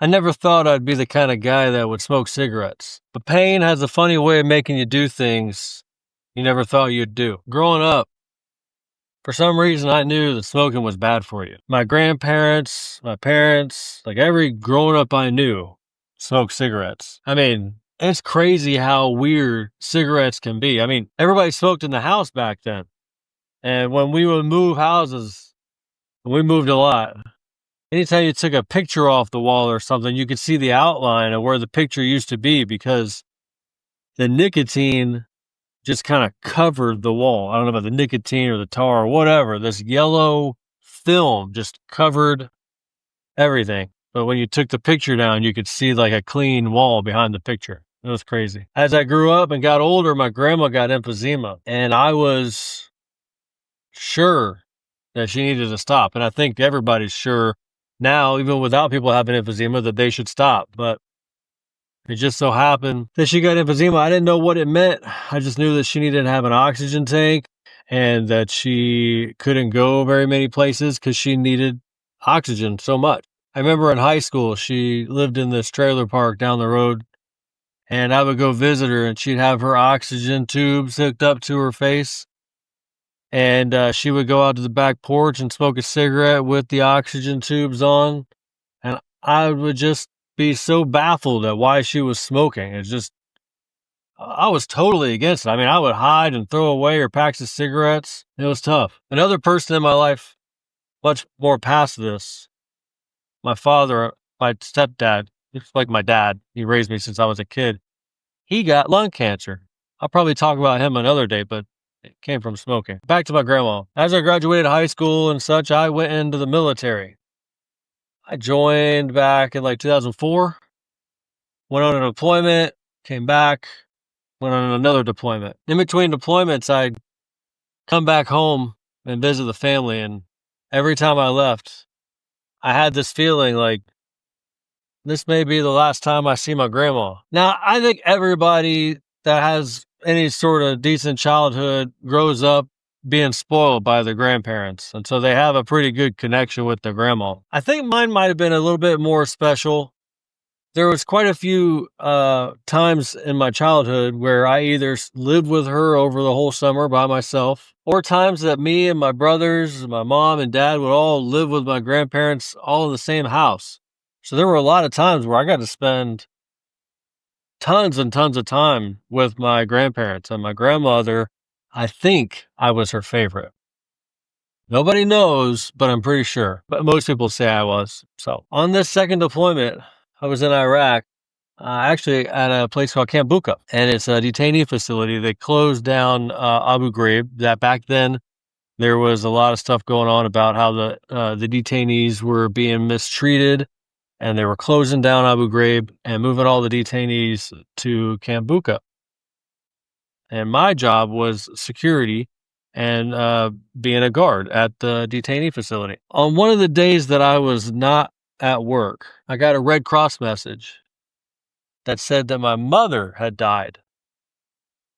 I never thought I'd be the kind of guy that would smoke cigarettes. But pain has a funny way of making you do things you never thought you'd do. Growing up, for some reason, I knew that smoking was bad for you. My grandparents, my parents, like every grown up I knew smoked cigarettes. I mean, it's crazy how weird cigarettes can be. I mean, everybody smoked in the house back then. And when we would move houses, we moved a lot. Anytime you took a picture off the wall or something, you could see the outline of where the picture used to be because the nicotine just kind of covered the wall. I don't know about the nicotine or the tar or whatever. This yellow film just covered everything. But when you took the picture down, you could see like a clean wall behind the picture. It was crazy. As I grew up and got older, my grandma got emphysema, and I was sure that she needed to stop. And I think everybody's sure now, even without people having emphysema, that they should stop. But it just so happened that she got emphysema. I didn't know what it meant. I just knew that she needed to have an oxygen tank and that she couldn't go very many places because she needed oxygen so much. I remember in high school, she lived in this trailer park down the road, and I would go visit her, and she'd have her oxygen tubes hooked up to her face. And she would go out to the back porch and smoke a cigarette with the oxygen tubes on. And I would just be so baffled at why she was smoking. It's just, I was totally against it. I mean, I would hide and throw away her packs of cigarettes. It was tough. Another person in my life, much more past this, my father, my stepdad, it's like my dad. He raised me since I was a kid. He got lung cancer. I'll probably talk about him another day, but it came from smoking. Back to my grandma. As I graduated high school and such, I went into the military. I joined back in like 2004, went on a deployment, came back, went on another deployment. In between deployments, I'd come back home and visit the family. And every time I left, I had this feeling like this may be the last time I see my grandma. Now, I think everybody that has any sort of decent childhood grows up being spoiled by their grandparents. And so they have a pretty good connection with their grandma. I think mine might have been a little bit more special. There was quite a few times in my childhood where I either lived with her over the whole summer by myself, or times that me and my brothers, my mom and dad would all live with my grandparents all in the same house. So there were a lot of times where I got to spend tons and tons of time with my grandparents, and my grandmother, I think I was her favorite. Nobody knows, but I'm pretty sure. But most people say I was. So on this second deployment, I was in Iraq, actually at a place called Camp Bucca, and it's a detainee facility. They closed down Abu Ghraib. That back then there was a lot of stuff going on about how the detainees were being mistreated, and they were closing down Abu Ghraib and moving all the detainees to Camp Bucca. And my job was security and being a guard at the detainee facility. On one of the days that I was not at work, I got a Red Cross message that said that my mother had died.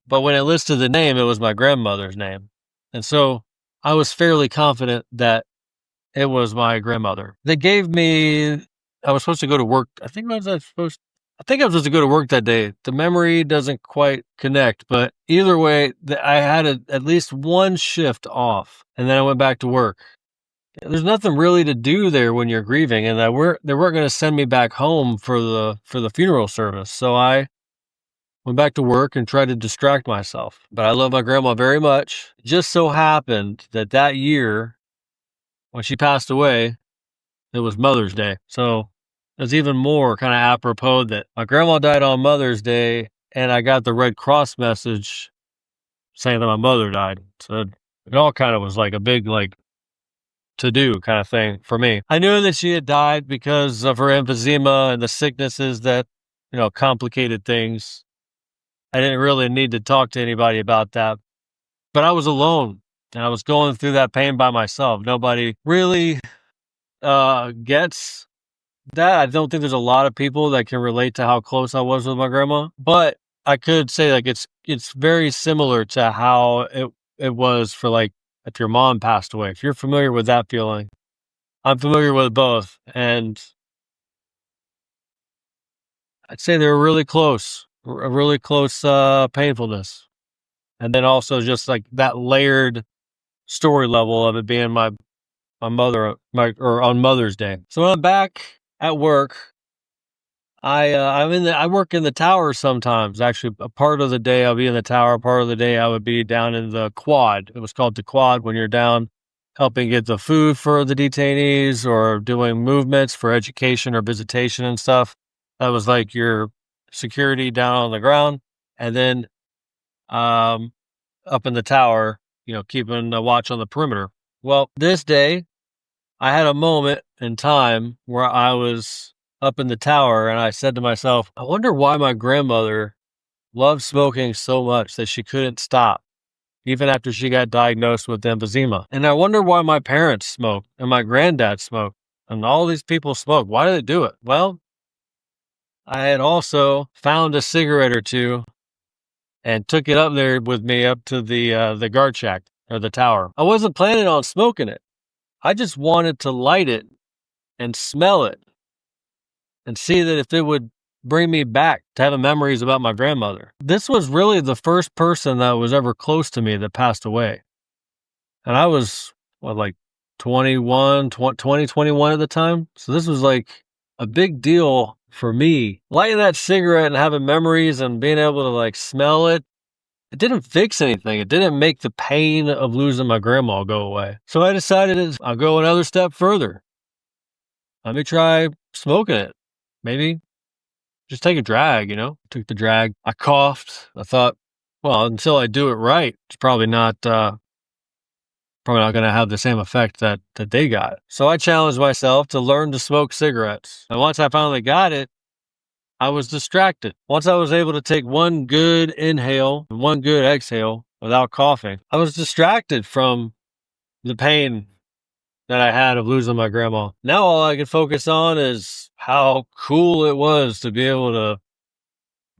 But when it listed the name, it was my grandmother's name. And so I was fairly confident that it was my grandmother. They gave me, I was supposed to go to work. I think I was supposed to go to work that day. The memory doesn't quite connect, but either way, I had at least one shift off, and then I went back to work. There's nothing really to do there when you're grieving, and they weren't going to send me back home for the funeral service. So I went back to work and tried to distract myself. But I love my grandma very much. It just so happened that year, when she passed away, it was Mother's Day. So it's even more kind of apropos that my grandma died on Mother's Day, and I got the Red Cross message saying that my mother died. So it all kind of was like a big, like, to-do kind of thing for me. I knew that she had died because of her emphysema and the sicknesses that, complicated things. I didn't really need to talk to anybody about that. But I was alone, and I was going through that pain by myself. Nobody really gets that. I don't think there's a lot of people that can relate to how close I was with my grandma, but I could say like it's very similar to how it was for like if your mom passed away. If you're familiar with that feeling, I'm familiar with both, and I'd say they were really close, a really close painfulness. And then also just like that layered story level of it being my mother, or on Mother's Day. So when I'm back at work, I work in the tower sometimes. Actually, a part of the day I'll be in the tower. Part of the day I would be down in the quad. It was called the quad when you're down helping get the food for the detainees or doing movements for education or visitation and stuff. That was like your security down on the ground, and then um, up in the tower, keeping a watch on the perimeter. Well, this day I had a moment in time where I was up in the tower and I said to myself, I wonder why my grandmother loved smoking so much that she couldn't stop, even after she got diagnosed with emphysema. And I wonder why my parents smoked and my granddad smoked and all these people smoke. Why do they do it? Well, I had also found a cigarette or two and took it up there with me up to the guard shack or the tower. I wasn't planning on smoking it. I just wanted to light it and smell it and see that if it would bring me back to having memories about my grandmother. This was really the first person that was ever close to me that passed away. And I was, like 21 at the time. So this was like a big deal for me. Lighting that cigarette and having memories and being able to like smell it, it didn't fix anything. It didn't make the pain of losing my grandma go away. So I decided I'll go another step further. Let me try smoking it. Maybe just take a drag, Took the drag. I coughed. I thought, well, until I do it right, it's probably not going to have the same effect that they got. So I challenged myself to learn to smoke cigarettes. And once I finally got it, I was distracted. Once I was able to take one good inhale and one good exhale without coughing, I was distracted from the pain that I had of losing my grandma. Now all I can focus on is how cool it was to be able to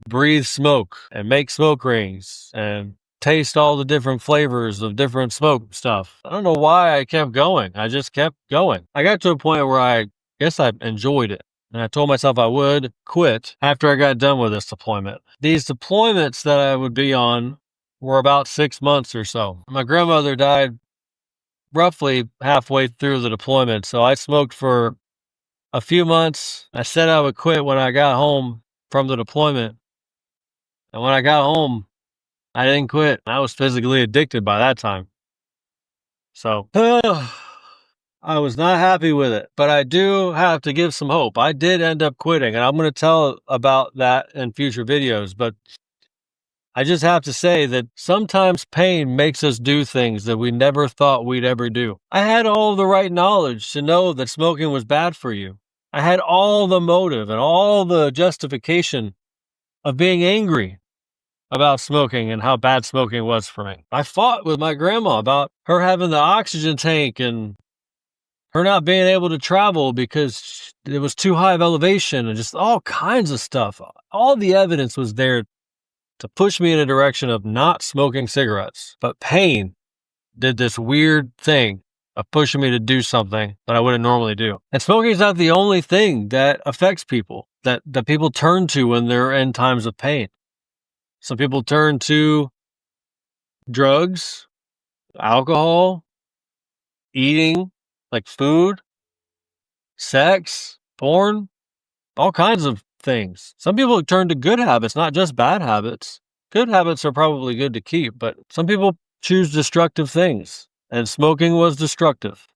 breathe smoke and make smoke rings and taste all the different flavors of different smoke stuff. I don't know why I kept going. I just kept going. I got to a point where I guess I enjoyed it. And I told myself I would quit after I got done with this deployment. These deployments that I would be on were about 6 months or so. My grandmother died roughly halfway through the deployment. So I smoked for a few months. I said I would quit when I got home from the deployment. And when I got home, I didn't quit. I was physically addicted by that time. So I was not happy with it, but I do have to give some hope. I did end up quitting, and I'm going to tell about that in future videos, but I just have to say that sometimes pain makes us do things that we never thought we'd ever do. I had all the right knowledge to know that smoking was bad for you. I had all the motive and all the justification of being angry about smoking and how bad smoking was for me. I fought with my grandma about her having the oxygen tank and her not being able to travel because it was too high of elevation and just all kinds of stuff. All the evidence was there to push me in a direction of not smoking cigarettes. But pain did this weird thing of pushing me to do something that I wouldn't normally do. And smoking is not the only thing that affects people, that people turn to when they're in times of pain. Some people turn to drugs, alcohol, eating, like food, sex, porn, all kinds of things. Some people turn to good habits, not just bad habits. Good habits are probably good to keep, but some people choose destructive things, and smoking was destructive.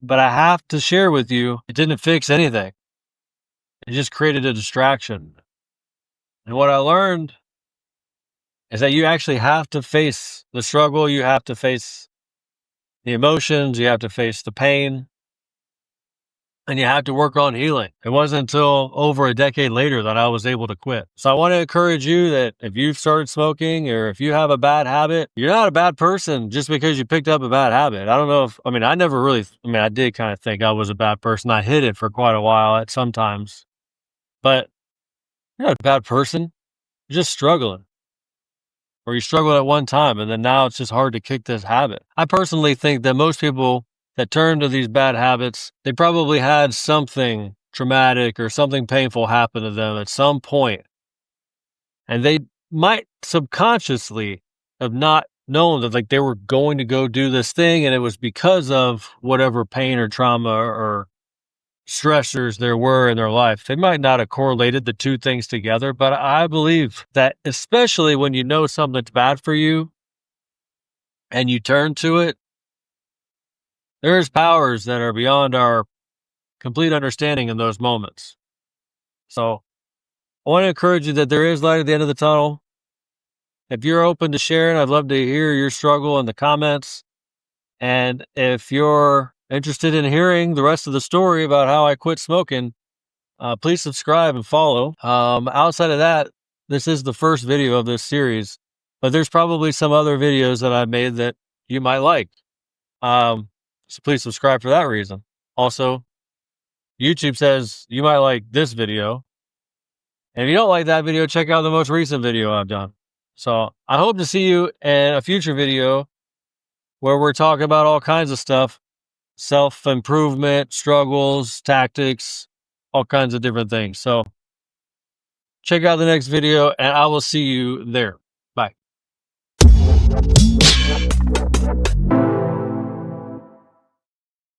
But I have to share with you, it didn't fix anything. It just created a distraction. And what I learned is that you actually have to face the struggle, you have to face the emotions, you have to face the pain, and you have to work on healing. It wasn't until over a decade later that I was able to quit. So I want to encourage you that if you've started smoking or if you have a bad habit, you're not a bad person just because you picked up a bad habit. I don't know I did kind of think I was a bad person. I hid it for quite a while at sometimes, but you're not a bad person. You're just struggling. Or you struggled at one time and then now it's just hard to kick this habit. I personally think that most people that turn to these bad habits, they probably had something traumatic or something painful happened to them at some point, and they might subconsciously have not known that like they were going to go do this thing, and it was because of whatever pain or trauma or stressors there were in their life. They might not have correlated the two things together, but I believe that especially when you know something's bad for you and you turn to it, there's powers that are beyond our complete understanding in those moments. So I want to encourage you that there is light at the end of the tunnel. If you're open to sharing, I'd love to hear your struggle in the comments. And if you're interested in hearing the rest of the story about how I quit smoking, please subscribe and follow. Outside of that, this is the first video of this series, but there's probably some other videos that I've made that you might like. So please subscribe for that reason. Also, YouTube says you might like this video. And if you don't like that video, check out the most recent video I've done. So I hope to see you in a future video where we're talking about all kinds of stuff, self-improvement, struggles, tactics, all kinds of different things. So check out the next video and I will see you there. Bye.